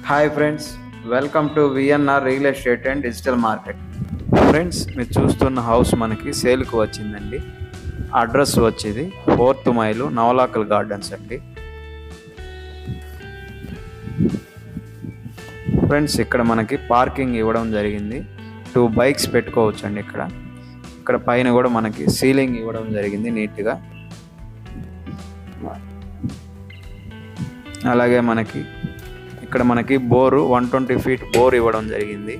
Hi friends, welcome to VNR real estate and digital market. Friends, మీరు చూస్తున్న house మనకి సేల్కి వచ్చిందండి. అడ్రస్ వచ్చేది 4th మైలు నవలాకల్ గార్డెన్స్ అండి. ఫ్రెండ్స్, ఇక్కడ మనకి పార్కింగ్ ఇవ్వడం జరిగింది. 2 బైక్స్ పెట్టుకోవచ్చు అండి. ఇక్కడ పైన కూడా మనకి సీలింగ్ ఇవ్వడం జరిగింది నీట్గా. అలాగే మనకి బోరు 120 feet బోర్ ఇవ్వడం జరిగింది.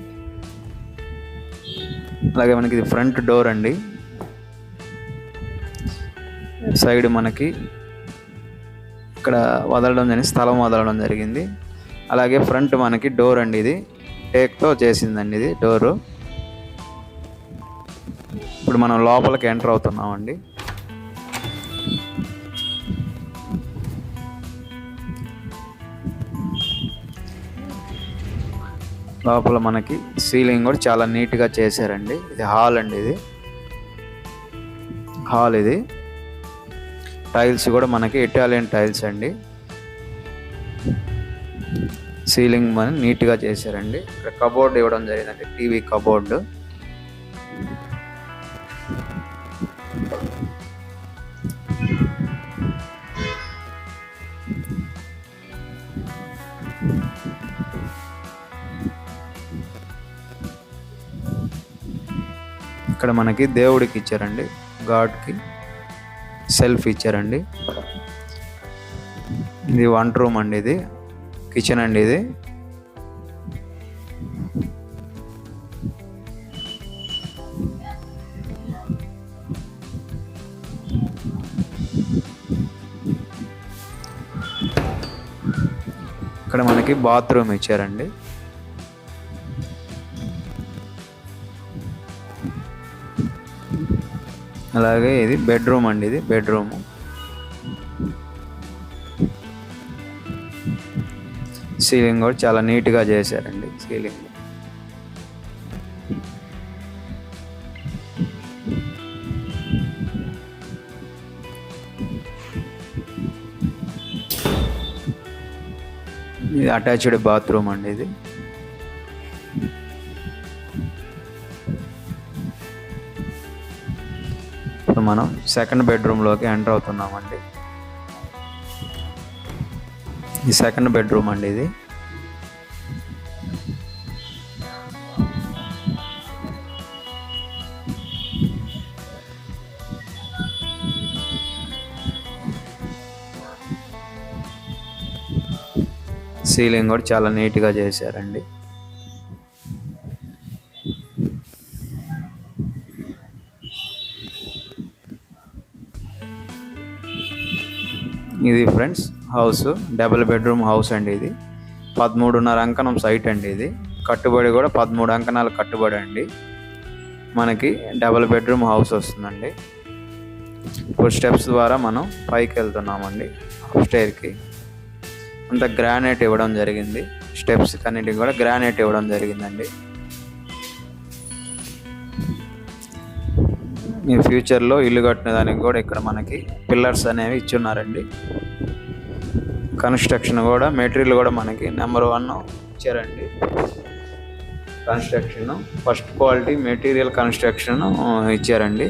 అలాగే మనకి ఇది ఫ్రంట్ డోర్ అండి. సైడ్ మనకి ఇక్కడ స్థలం వదలడం జరిగింది. అలాగే ఫ్రంట్ మనకి డోర్ అండి. ఇది టేక్తో చేసిందండి ఇది డోరు. ఇప్పుడు మనం లోపలికి ఎంటర్ అవుతున్నామండి. లోపల మనకి సీలింగ్ కూడా చాలా నీట్గా చేశారండి. ఇది హాల్ అండి. ఇది టైల్స్ కూడా మనకి ఇటాలియన్ టైల్స్ అండి. సీలింగ్ మన నీట్గా చేశారండి. ఇక్కడ కబోర్డ్ ఇవ్వడం జరిగిందండి, టీవీ కబోర్డు. ఇక్కడ మనకి దేవుడికి ఇచ్చారండి, గాడ్కి సెల్ఫ్ ఇచ్చారండి. ఇది వంట రూమ్ అండి. ఇది కిచెన్ అండి. ఇది ఇక్కడ మనకి బాత్రూమ్ ఇచ్చారండి. అలాగే ఇది బెడ్రూమ్ అండి. ఇది బెడ్రూమ్. సీలింగ్ కూడా చాలా నీట్గా చేశారండి. సీలింగ్ ఇది అటాచ్డ్ బాత్రూమ్ అండి. ఇది మనం సెకండ్ బెడ్రూమ్లోకి ఎంటర్ అవుతున్నామండి. ఈ సెకండ్ బెడ్రూమ్ అండి. ఇది సీలింగ్ కూడా చాలా నీట్గా చేశారండి. ఇది friends house, double bedroom house అండి. ఇది 13.5 అంకణం సైట్ అండి. ఇది కట్టుబడి కూడా 13 అంకణాలు కట్టుబడి అండి. మనకి డబుల్ బెడ్రూమ్ హౌస్ వస్తుందండి. ఇప్పుడు స్టెప్స్ ద్వారా మనం పైకి వెళ్తున్నామండి. అప్స్టైర్కి అంత గ్రానైట్ ఇవ్వడం జరిగింది. స్టెప్స్ కన్నిటికి కూడా గ్రానైట్ ఇవ్వడం జరిగిందండి. ఈ ఫ్యూచర్లో ఇల్లు కట్టిన దానికి కూడా ఇక్కడ మనకి పిల్లర్స్ అనేవి ఇచ్చున్నారండి. కన్స్ట్రక్షన్ కూడా మెటీరియల్ కూడా మనకి నెంబర్ 1 ఇచ్చారండి. Construction first quality material construction ఇచ్చారండి.